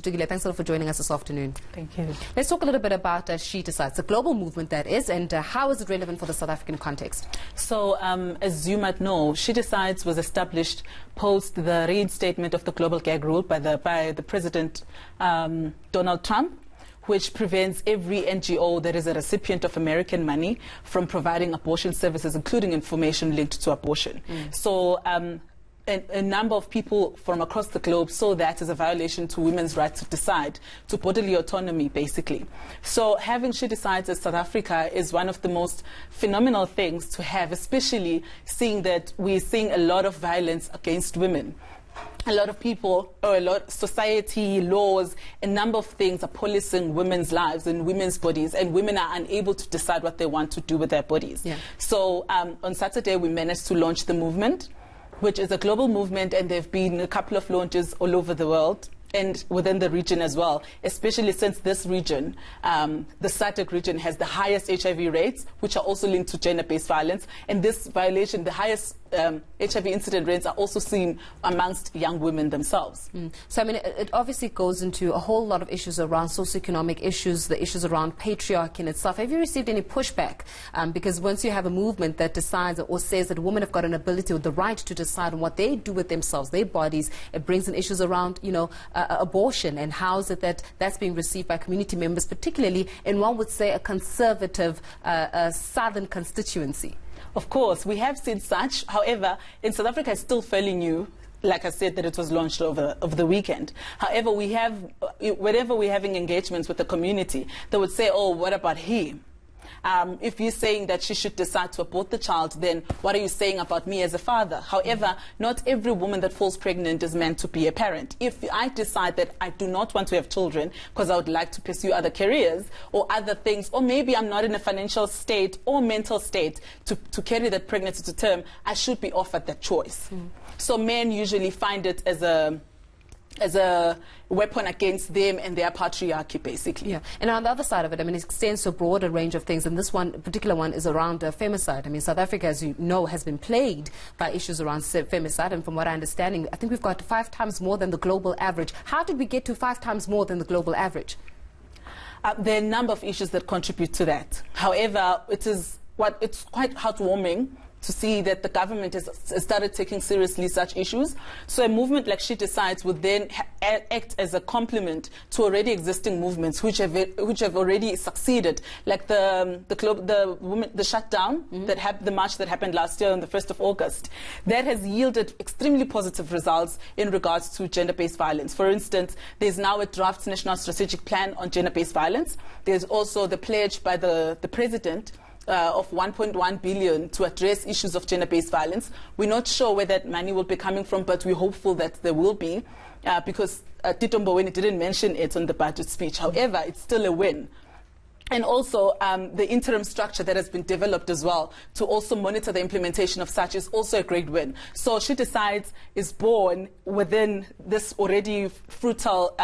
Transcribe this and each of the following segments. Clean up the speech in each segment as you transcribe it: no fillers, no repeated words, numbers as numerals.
Thuthukile, thanks a lot for joining us this afternoon. Thank you. Let's talk a little bit about She Decides, a global movement that is, and how is it relevant for the South African context? So, as you might know, She Decides was established post the reinstatement of the global gag rule by the President Donald Trump, which prevents every NGO that is a recipient of American money from providing abortion services, including information linked to abortion. So a number of people from across the globe saw that as a violation to women's right to decide, to bodily autonomy, basically. So having She Decides as South Africa is one of the most phenomenal things to have, especially seeing that we're seeing a lot of violence against women. A lot of people, or a lot, society, laws, a number of things are policing women's lives and women's bodies, and women are unable to decide what they want to do with their bodies. So on Saturday, we managed to launch the movement, which is a global movement, and there have been a couple of launches all over the world and within the region as well, especially since this region, the SADC region, has the highest HIV rates, which are also linked to gender-based violence. And this violation, the highest HIV incident rates are also seen amongst young women themselves. So, I mean, it obviously goes into a whole lot of issues around socioeconomic issues, the issues around patriarchy in itself. Have you received any pushback? Because once you have a movement that decides or says that women have got an ability or the right to decide on what they do with themselves, their bodies, it brings in issues around, you know, abortion, and how is it that that's being received by community members, particularly in, one would say, a conservative southern constituency? Of course, we have seen such. However, in South Africa, it's still fairly new. Like I said, that it was launched over the weekend. However, we have, whenever we're having engagements with the community, they would say, oh, what about him? If you're saying that she should decide to abort the child, then what are you saying about me as a father? However, not every woman that falls pregnant is meant to be a parent. If I decide that I do not want to have children because I would like to pursue other careers or other things, or maybe I'm not in a financial state or mental state to carry that pregnancy to term, I should be offered that choice. So men usually find it as a weapon against them and their patriarchy, basically. Yeah, and on the other side of it, I mean, it extends to a broader range of things, and this particular one is around femicide. I mean, South Africa, as you know, has been plagued by issues around femicide, and from what I understand, I think we've got 5 times more than the global average. How did we get to 5 times more than the global average? There are a number of issues that contribute to that. However, it's quite heartwarming to see that the government has started taking seriously such issues. So a movement like She Decides would then act as a complement to already existing movements which have already succeeded, like the shutdown, the march that happened last year on the 1st of August. That has yielded extremely positive results in regards to gender-based violence. For instance, there's now a draft national strategic plan on gender-based violence. There's also the pledge by the president of 1.1 billion to address issues of gender-based violence. We're not sure where that money will be coming from, but we're hopeful that there will be, because Tito Mboweni didn't mention it on the budget speech. However, it's still a win. And also the interim structure that has been developed as well to also monitor the implementation of such is also a great win. So She Decides is born within this already fertile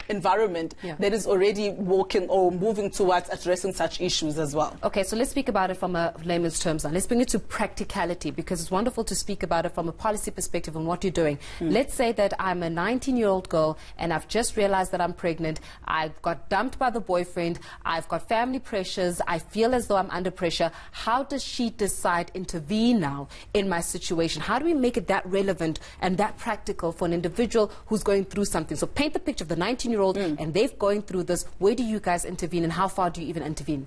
environment that is already working or moving towards addressing such issues as well. Okay, so let's speak about it from a layman's terms now. Let's bring it to practicality, because it's wonderful to speak about it from a policy perspective and what you're doing. Let's say that I'm a 19-year-old girl and I've just realized that I'm pregnant. I've got dumped by the boyfriend. I've got family pressures. I feel as though I'm under pressure. How does She Decide intervene now in my situation? How do we make it that relevant and that practical for an individual who's going through something? So paint the picture of the 19-year-old and they've going through this. Where do you guys intervene, and how far do you even intervene?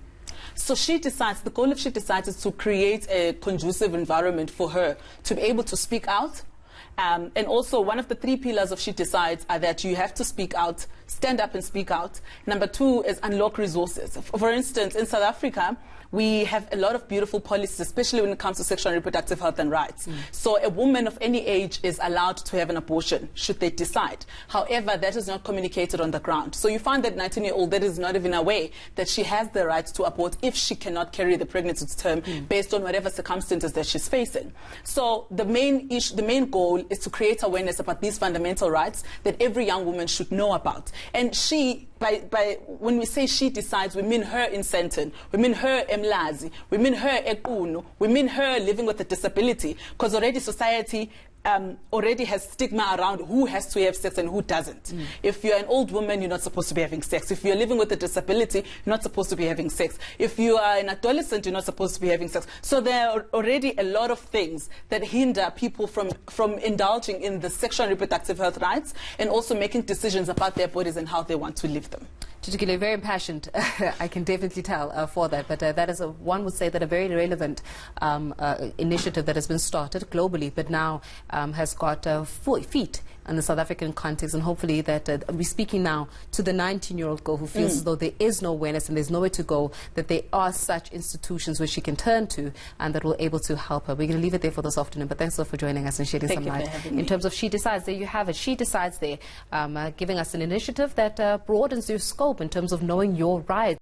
So She Decides, the goal of She Decides is to create a conducive environment for her to be able to speak out. And also, one of the 3 pillars of She Decides are that you have to speak out, stand up and speak out. Number 2 is unlock resources. For instance, in South Africa, we have a lot of beautiful policies, especially when it comes to sexual and reproductive health and rights. So a woman of any age is allowed to have an abortion, should they decide. However, that is not communicated on the ground. So you find that 19-year-old, that is not even aware that she has the right to abort if she cannot carry the pregnancy to term based on whatever circumstances that she's facing. So the main goal is to create awareness about these fundamental rights that every young woman should know about. And when we say She Decides, we mean her in Sandton, we mean her Mlazi, we mean her Ekunu, we mean her living with a disability, because already society already has stigma around who has to have sex and who doesn't. If you're an old woman, you're not supposed to be having sex. If you're living with a disability, you're not supposed to be having sex. If you are an adolescent, you're not supposed to be having sex. So there are already a lot of things that hinder people from indulging in the sexual and reproductive health rights and also making decisions about their bodies and how they want to live them. Particularly very impassioned, I can definitely tell for that. But that is, one would say, that a very relevant initiative that has been started globally, but now has got feet in the South African context, and hopefully that we're speaking now to the 19-year-old girl who feels as though there is no awareness and there's nowhere to go, that there are such institutions where she can turn to and that will be able to help her. We're going to leave it there for this afternoon, but thanks a lot for joining us and shedding some light. In terms of She Decides, there you have it. She Decides there, giving us an initiative that broadens your scope in terms of knowing your rights.